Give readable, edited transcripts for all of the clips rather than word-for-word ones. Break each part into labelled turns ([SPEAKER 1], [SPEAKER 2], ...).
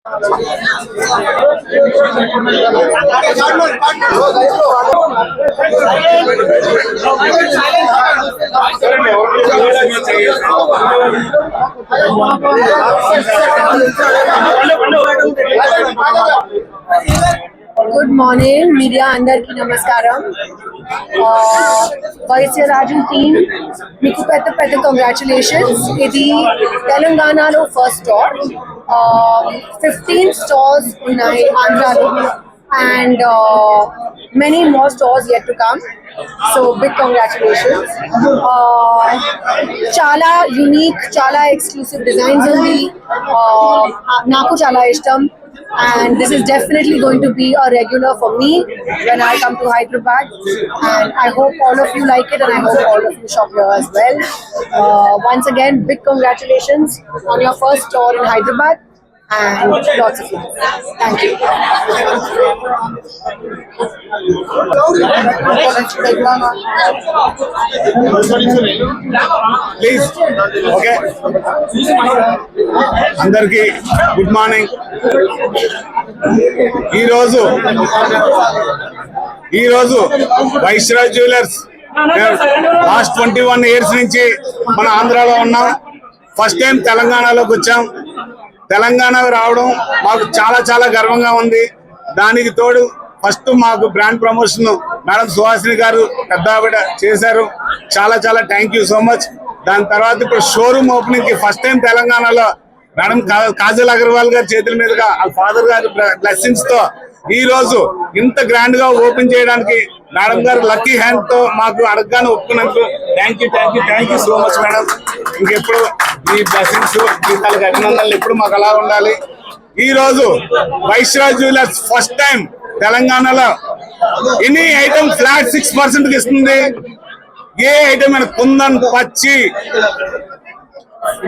[SPEAKER 1] Good morning, media అందరికి నమస్కారం. వైశ్యరాజన్ team మీకు పెద్ద పెద్ద కంగ్రాచులేషన్స్. ఇది తెలంగాణలో ఫస్ట్ స్టోర్. 15 stores ఉన్నాయి ఆంధ్రాలో and many more stores yet to come, so big congratulations. Chala unique, chala exclusive designs undi, naku chala ishtam, and this is definitely going to be a regular for me when I come to Hyderabad, and I hope all of you like it and I hope all of you shop here as well. Once again, big congratulations on your first store in Hyderabad and lots of love. Thank you.
[SPEAKER 2] Please, okay. అందరికి good morning. ఈరోజు వైశ్యరాజ్ jewellers last 21 years నుంచి మన ఆంధ్రాలో ఉన్నాం. First time తెలంగాణలోకి వచ్చాం. తెలంగాణ రావడం మాకు చాలా చాలా గర్వంగా ఉంది. దానికి తోడు ఫస్ట్ మాకు బ్రాండ్ ప్రమోషన్ మేడం సుహాసిని గారు పెద్ద ఆవిడ చేశారు. చాలా చాలా థ్యాంక్ యూ సో మచ్. దాని తర్వాత ఇప్పుడు షోరూమ్ ఓపెనింగ్ కి ఫస్ట్ టైం తెలంగాణలో మేడం కాజల్ అగర్వాల్ గారి చేతుల మీదుగా వాళ్ళ ఫాదర్ గారి బ్లెస్సింగ్స్ తో ఈ రోజు ఇంత గ్రాండ్ గా ఓపెన్ చేయడానికి మేడం గారు లక్కీ హ్యాండ్ తో మాకు అడగగానే ఒప్పుకున్నందుకు thank you so much madam. ఇంకెప్పుడు ఈ బ్లెస్సింగ్స్ మీ తలకి అభినందనలు ఎప్పుడు మాకు అలా ఉండాలి. ఈ రోజు వైశ్యరాజ్ జ్యువెలర్స్ ఫస్ట్ టైం తెలంగాణలో ఎనీ ఐటమ్ ఫ్లాట్ 6% ఇస్తుంది. ఏ ఐటమ్ అయినా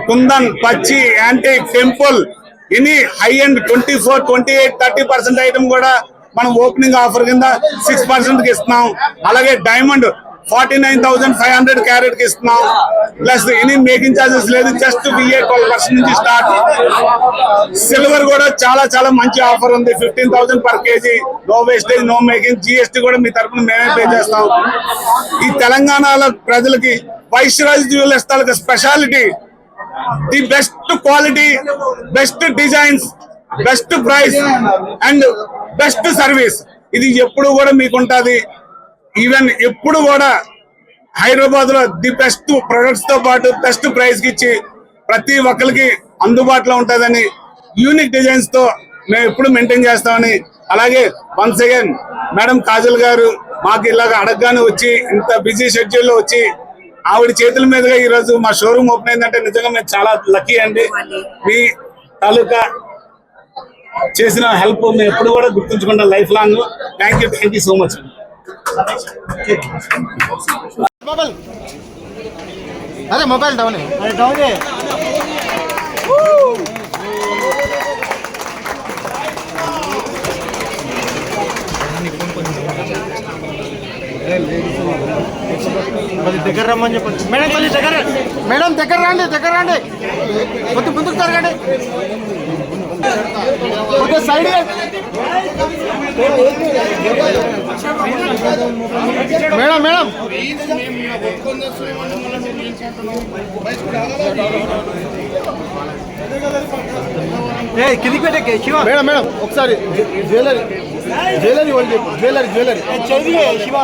[SPEAKER 2] కుందన్ పచ్చి antique temple any high and 24, 28, 30% item కూడా మనం ఓపెనింగ్ ఆఫర్ కింద 6% ఇస్తున్నాం. అలాగే డైమండ్ 49,500 క్యారెట్ కి ఇస్తున్నాం. ప్లస్ ఎనీ మేకింగ్ చార్జెస్ లేదు, జస్ట్ VA 12% నుంచి స్టార్ట్. సిల్వర్ కూడా చాలా చాలా మంచి ఆఫర్ ఉంది. 15,000 per kg, no wastage, no making. GST కూడా మీ తరఫున మేమే పే చేస్తాం. ఈ తెలంగాణలో ప్రజలకి వైశ్యరాజ్ జ్యువెలర్స్ తాలూకా speciality the best quality, best designs, best price and best service. ఇది ఎప్పుడు కూడా మీకు ఉంటుంది. ఈవెన్ ఎప్పుడు కూడా హైదరాబాద్ లో ది బెస్ట్ ప్రొడక్ట్స్ తో పాటు బెస్ట్ ప్రైస్ కి ఇచ్చి ప్రతి ఒక్కరికి అందుబాటులో ఉంటుందని యూనిక్ డిజైన్స్ తో మేము ఎప్పుడు మెయింటైన్ చేస్తామని. అలాగే వన్స్ అగైన్ మేడం కాజల్ గారు మాకు ఇలాగ అడగగానే వచ్చి ఇంత బిజీ షెడ్యూల్ లో వచ్చి ఆవిడ చేతుల మీదుగా ఈ రోజు మా షోరూమ్ ఓపెన్ అయిందంటే నిజంగా మేము చాలా లక్కీ అండి. మీ తాలూకా చేసిన హెల్ప్ మేము ఎప్పుడు కూడా గుర్తుంచుకుంటాం life long. Thank you so much.
[SPEAKER 3] अरे मोबाइल डाउन है, దగ్గర రమ్మని చెప్పండి మేడం. కొంచెం దగ్గర మేడం, దగ్గర రండి కొంచెం ముందుకు జరగండి, కొంచెం సైడ్ మేడం కిందికి పెట్టే శివ. మేడం ఒకసారి జ్యువెలరీ హోల్డ్ చెప్పండి. జ్యువెలరీ శివ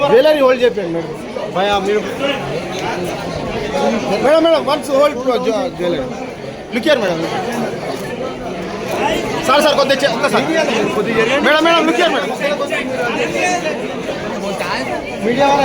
[SPEAKER 3] జ్యువెలరీ హోల్డ్ చెప్పండి మేడం. భయ మీరు madam once hold jewellery look here madam. Sir కొద్దిగా ఒక్కసారి madam look here madam. Media వాళ్ళ